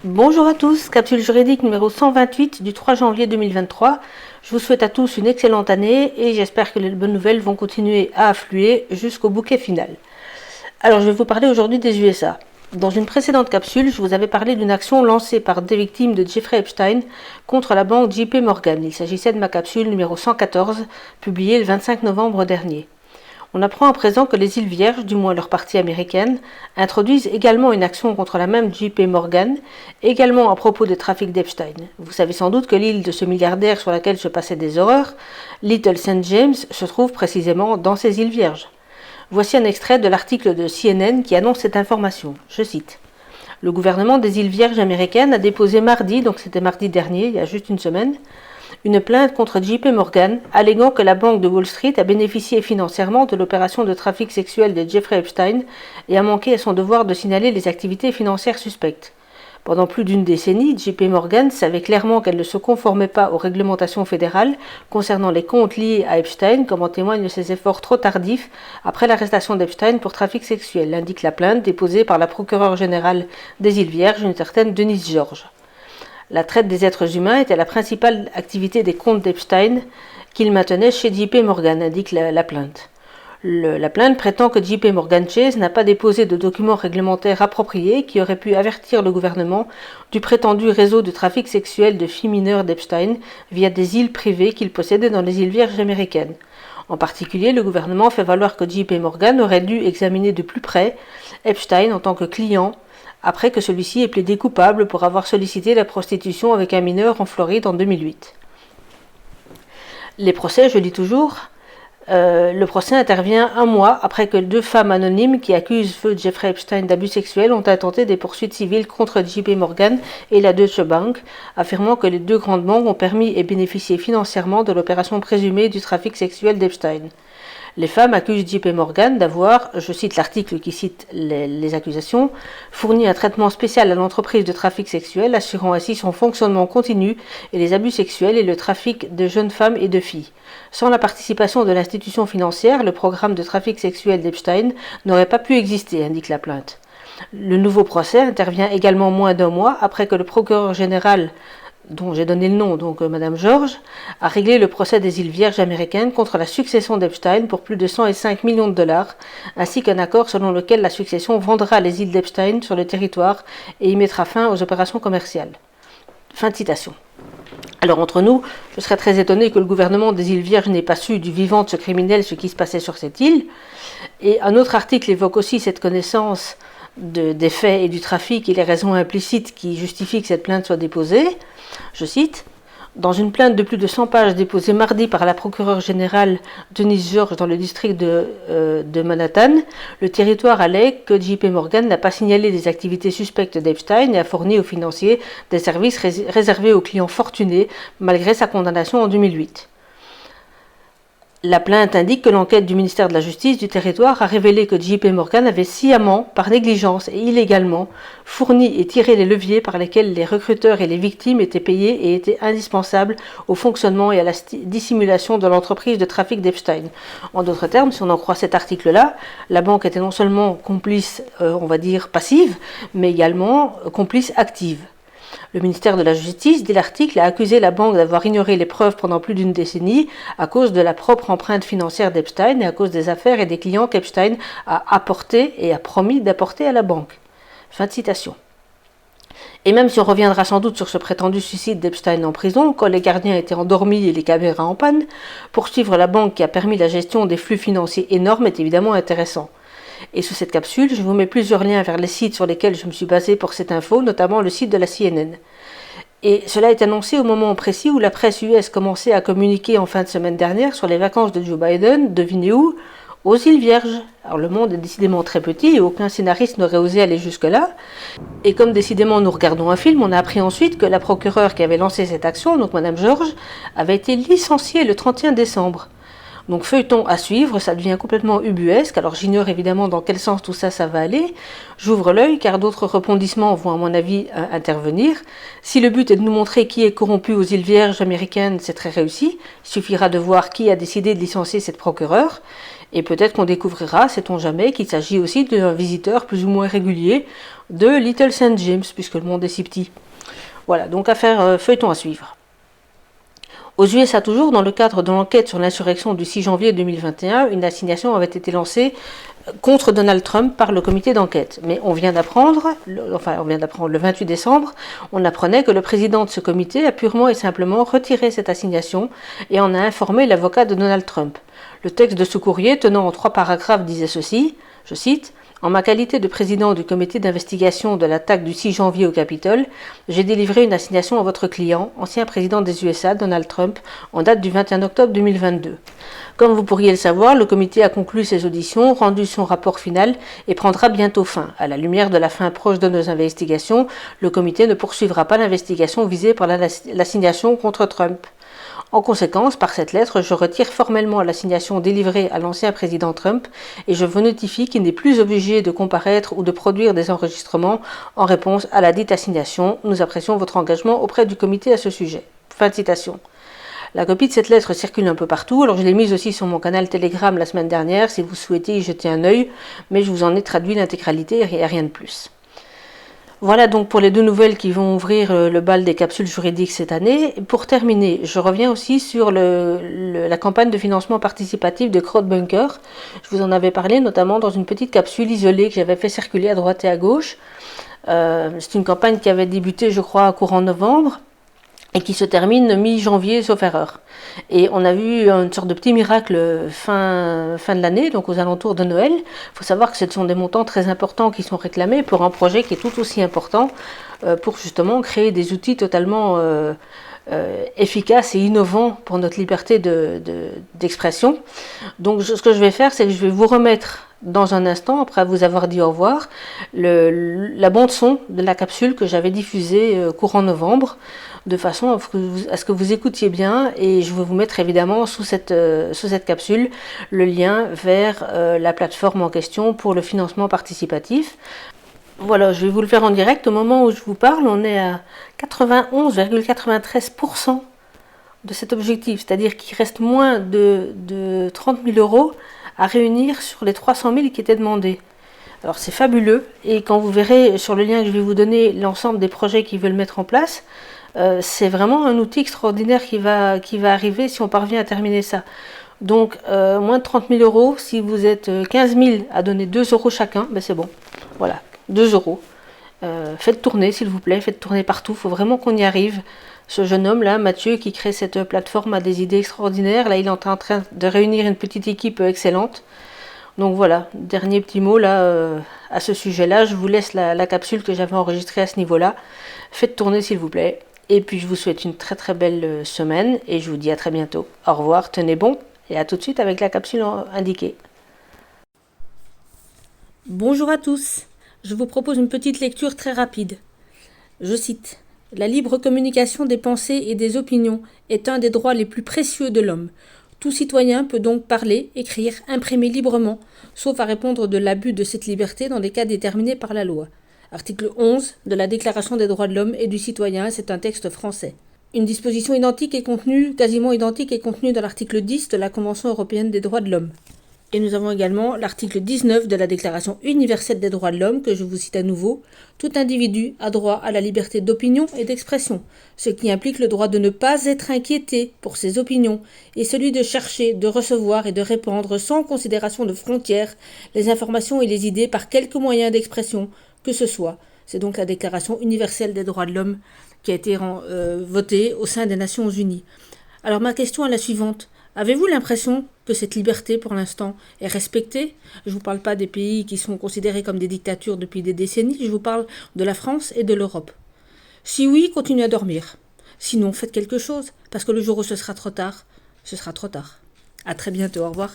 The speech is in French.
Bonjour à tous, capsule juridique numéro 128 du 3 janvier 2023. Je vous souhaite à tous une excellente année et j'espère que les bonnes nouvelles vont continuer à affluer jusqu'au bouquet final. Alors je vais vous parler aujourd'hui des USA. Dans une précédente capsule, je vous avais parlé d'une action lancée par des victimes de Jeffrey Epstein contre la banque JP Morgan. Il s'agissait de ma capsule numéro 114, publiée le 25 novembre dernier. On apprend à présent que les îles Vierges, du moins leur partie américaine, introduisent également une action contre la même JP Morgan, également à propos des trafics d'Epstein. Vous savez sans doute que l'île de ce milliardaire sur laquelle se passaient des horreurs, Little St. James, se trouve précisément dans ces îles Vierges. Voici un extrait de l'article de CNN qui annonce cette information. Je cite. Le gouvernement des îles Vierges américaines a déposé mardi, donc c'était mardi dernier, il y a juste une semaine, une plainte contre JP Morgan, alléguant que la banque de Wall Street a bénéficié financièrement de l'opération de trafic sexuel de Jeffrey Epstein et a manqué à son devoir de signaler les activités financières suspectes. Pendant plus d'une décennie, JP Morgan savait clairement qu'elle ne se conformait pas aux réglementations fédérales concernant les comptes liés à Epstein, comme en témoignent ses efforts trop tardifs après l'arrestation d'Epstein pour trafic sexuel, indique la plainte déposée par la procureure générale des îles Vierges, une certaine Denise George. La traite des êtres humains était la principale activité des comptes d'Epstein qu'il maintenait chez JP Morgan, indique la plainte. La plainte prétend que JP Morgan Chase n'a pas déposé de documents réglementaires appropriés qui auraient pu avertir le gouvernement du prétendu réseau de trafic sexuel de filles mineures d'Epstein via des îles privées qu'il possédait dans les îles Vierges américaines. En particulier, le gouvernement fait valoir que JP Morgan aurait dû examiner de plus près Epstein en tant que client après que celui-ci ait plaidé coupable pour avoir sollicité la prostitution avec un mineur en Floride en 2008. Les procès, je lis toujours, le procès intervient un mois après que deux femmes anonymes qui accusent feu Jeffrey Epstein d'abus sexuels ont intenté des poursuites civiles contre JP Morgan et la Deutsche Bank, affirmant que les deux grandes banques ont permis et bénéficié financièrement de l'opération présumée du trafic sexuel d'Epstein. Les femmes accusent JP Morgan d'avoir, je cite l'article qui cite les accusations, fourni un traitement spécial à l'entreprise de trafic sexuel, assurant ainsi son fonctionnement continu et les abus sexuels et le trafic de jeunes femmes et de filles. Sans la participation de l'institution financière, le programme de trafic sexuel d'Epstein n'aurait pas pu exister, indique la plainte. Le nouveau procès intervient également moins d'un mois après que le procureur général, dont j'ai donné le nom, donc Madame George, a réglé le procès des îles Vierges américaines contre la succession d'Epstein pour plus de 105 millions de dollars, ainsi qu'un accord selon lequel la succession vendra les îles d'Epstein sur le territoire et y mettra fin aux opérations commerciales. Fin de citation. Alors entre nous, je serais très étonné que le gouvernement des îles Vierges n'ait pas su du vivant de ce criminel ce qui se passait sur cette île. Et un autre article évoque aussi cette connaissance des faits et du trafic et les raisons implicites qui justifient que cette plainte soit déposée. Je cite, « Dans une plainte de plus de 100 pages déposée mardi par la procureure générale Denise George dans le district de Manhattan, le territoire allègue que JP Morgan n'a pas signalé des activités suspectes d'Epstein et a fourni aux financiers des services réservés aux clients fortunés malgré sa condamnation en 2008. » La plainte indique que l'enquête du ministère de la Justice du territoire a révélé que JP Morgan avait sciemment, par négligence et illégalement, fourni et tiré les leviers par lesquels les recruteurs et les victimes étaient payés et étaient indispensables au fonctionnement et à la dissimulation de l'entreprise de trafic d'Epstein. En d'autres termes, si on en croit cet article-là, la banque était non seulement complice, on va dire, passive, mais également complice active. Le ministère de la Justice, dit l'article, a accusé la banque d'avoir ignoré les preuves pendant plus d'une décennie à cause de la propre empreinte financière d'Epstein et à cause des affaires et des clients qu'Epstein a apportés et a promis d'apporter à la banque. Fin de citation. Et même si on reviendra sans doute sur ce prétendu suicide d'Epstein en prison, quand les gardiens étaient endormis et les caméras en panne, poursuivre la banque qui a permis la gestion des flux financiers énormes est évidemment intéressant. Et sous cette capsule, je vous mets plusieurs liens vers les sites sur lesquels je me suis basé pour cette info, notamment le site de la CNN. Et cela est annoncé au moment précis où la presse US commençait à communiquer en fin de semaine dernière sur les vacances de Joe Biden, devinez où? Aux îles Vierges. Alors le monde est décidément très petit et aucun scénariste n'aurait osé aller jusque-là. Et comme décidément nous regardons un film, on a appris ensuite que la procureure qui avait lancé cette action, donc Madame George, avait été licenciée le 31 décembre. Donc feuilleton à suivre, ça devient complètement ubuesque, alors j'ignore évidemment dans quel sens tout ça va aller. J'ouvre l'œil car d'autres rebondissements vont à mon avis intervenir. Si le but est de nous montrer qui est corrompu aux îles Vierges américaines, c'est très réussi. Il suffira de voir qui a décidé de licencier cette procureure. Et peut-être qu'on découvrira, sait-on jamais, qu'il s'agit aussi d'un visiteur plus ou moins régulier de Little St. James, puisque le monde est si petit. Voilà, donc feuilleton à suivre. Aux USA toujours, dans le cadre de l'enquête sur l'insurrection du 6 janvier 2021, une assignation avait été lancée contre Donald Trump par le comité d'enquête. Mais on vient d'apprendre le 28 décembre, on apprenait que le président de ce comité a purement et simplement retiré cette assignation et en a informé l'avocat de Donald Trump. Le texte de ce courrier, tenant en 3 paragraphes, disait ceci, je cite: « En ma qualité de président du comité d'investigation de l'attaque du 6 janvier au Capitole, j'ai délivré une assignation à votre client, ancien président des USA, Donald Trump, en date du 21 octobre 2022. Comme vous pourriez le savoir, le comité a conclu ses auditions, rendu son rapport final et prendra bientôt fin. À la lumière de la fin proche de nos investigations, le comité ne poursuivra pas l'investigation visée par l'assignation contre Trump. En conséquence, par cette lettre, je retire formellement l'assignation délivrée à l'ancien président Trump et je vous notifie qu'il n'est plus obligé de comparaître ou de produire des enregistrements en réponse à la dite assignation. Nous apprécions votre engagement auprès du comité à ce sujet. » Fin de citation. La copie de cette lettre circule un peu partout, alors je l'ai mise aussi sur mon canal Telegram la semaine dernière si vous souhaitez y jeter un œil, mais je vous en ai traduit l'intégralité et rien de plus. Voilà donc pour les 2 nouvelles qui vont ouvrir le bal des capsules juridiques cette année. Pour terminer, je reviens aussi sur la campagne de financement participatif de Crowdbunker. Je vous en avais parlé notamment dans une petite capsule isolée que j'avais fait circuler à droite et à gauche. C'est une campagne qui avait débuté, je crois, courant novembre et qui se termine mi-janvier, sauf erreur. Et on a vu une sorte de petit miracle fin de l'année, donc aux alentours de Noël. Il faut savoir que ce sont des montants très importants qui sont réclamés pour un projet qui est tout aussi important pour justement créer des outils totalement efficaces et innovants pour notre liberté d'expression. Donc ce que je vais faire, c'est que je vais vous remettre dans un instant, après vous avoir dit au revoir, la bande-son de la capsule que j'avais diffusée courant novembre, de façon à ce que vous écoutiez bien, et je vais vous mettre évidemment sous cette capsule le lien vers la plateforme en question pour le financement participatif. Voilà, je vais vous le faire en direct. Au moment où je vous parle, on est à 91,93% de cet objectif, c'est-à-dire qu'il reste moins de 30 000 euros à réunir sur les 300 000 qui étaient demandés. Alors c'est fabuleux, et quand vous verrez sur le lien que je vais vous donner l'ensemble des projets qu'ils veulent mettre en place, c'est vraiment un outil extraordinaire qui va arriver si on parvient à terminer ça. Donc moins de 30 000 euros, si vous êtes 15 000 à donner 2 euros chacun, ben c'est bon. Voilà, 2 euros. Faites tourner s'il vous plaît, faites tourner partout, il faut vraiment qu'on y arrive. Ce jeune homme là, Mathieu, qui crée cette plateforme, a des idées extraordinaires. Là il est en train de réunir une petite équipe excellente. Donc voilà, dernier petit mot là à ce sujet-là. Je vous laisse la capsule que j'avais enregistrée à ce niveau-là. Faites tourner s'il vous plaît. Et puis je vous souhaite une très très belle semaine et je vous dis à très bientôt. Au revoir, tenez bon et à tout de suite avec la capsule indiquée. Bonjour à tous. Je vous propose une petite lecture très rapide. Je cite: « La libre communication des pensées et des opinions est un des droits les plus précieux de l'homme. Tout citoyen peut donc parler, écrire, imprimer librement, sauf à répondre de l'abus de cette liberté dans des cas déterminés par la loi. » Article 11 de la Déclaration des droits de l'homme et du citoyen, c'est un texte français. Une disposition quasiment identique est contenue dans l'article 10 de la Convention européenne des droits de l'homme. Et nous avons également l'article 19 de la Déclaration universelle des droits de l'homme, que je vous cite à nouveau. Tout individu a droit à la liberté d'opinion et d'expression, ce qui implique le droit de ne pas être inquiété pour ses opinions et celui de chercher, de recevoir et de répandre sans considération de frontières les informations et les idées par quelque moyen d'expression que ce soit. C'est donc la Déclaration universelle des droits de l'homme qui a été votée au sein des Nations Unies. Alors ma question est la suivante. Avez-vous l'impression que cette liberté, pour l'instant, est respectée? Je ne vous parle pas des pays qui sont considérés comme des dictatures depuis des décennies, je vous parle de la France et de l'Europe. Si oui, continuez à dormir. Sinon, faites quelque chose, parce que le jour où ce sera trop tard, ce sera trop tard. À très bientôt, au revoir.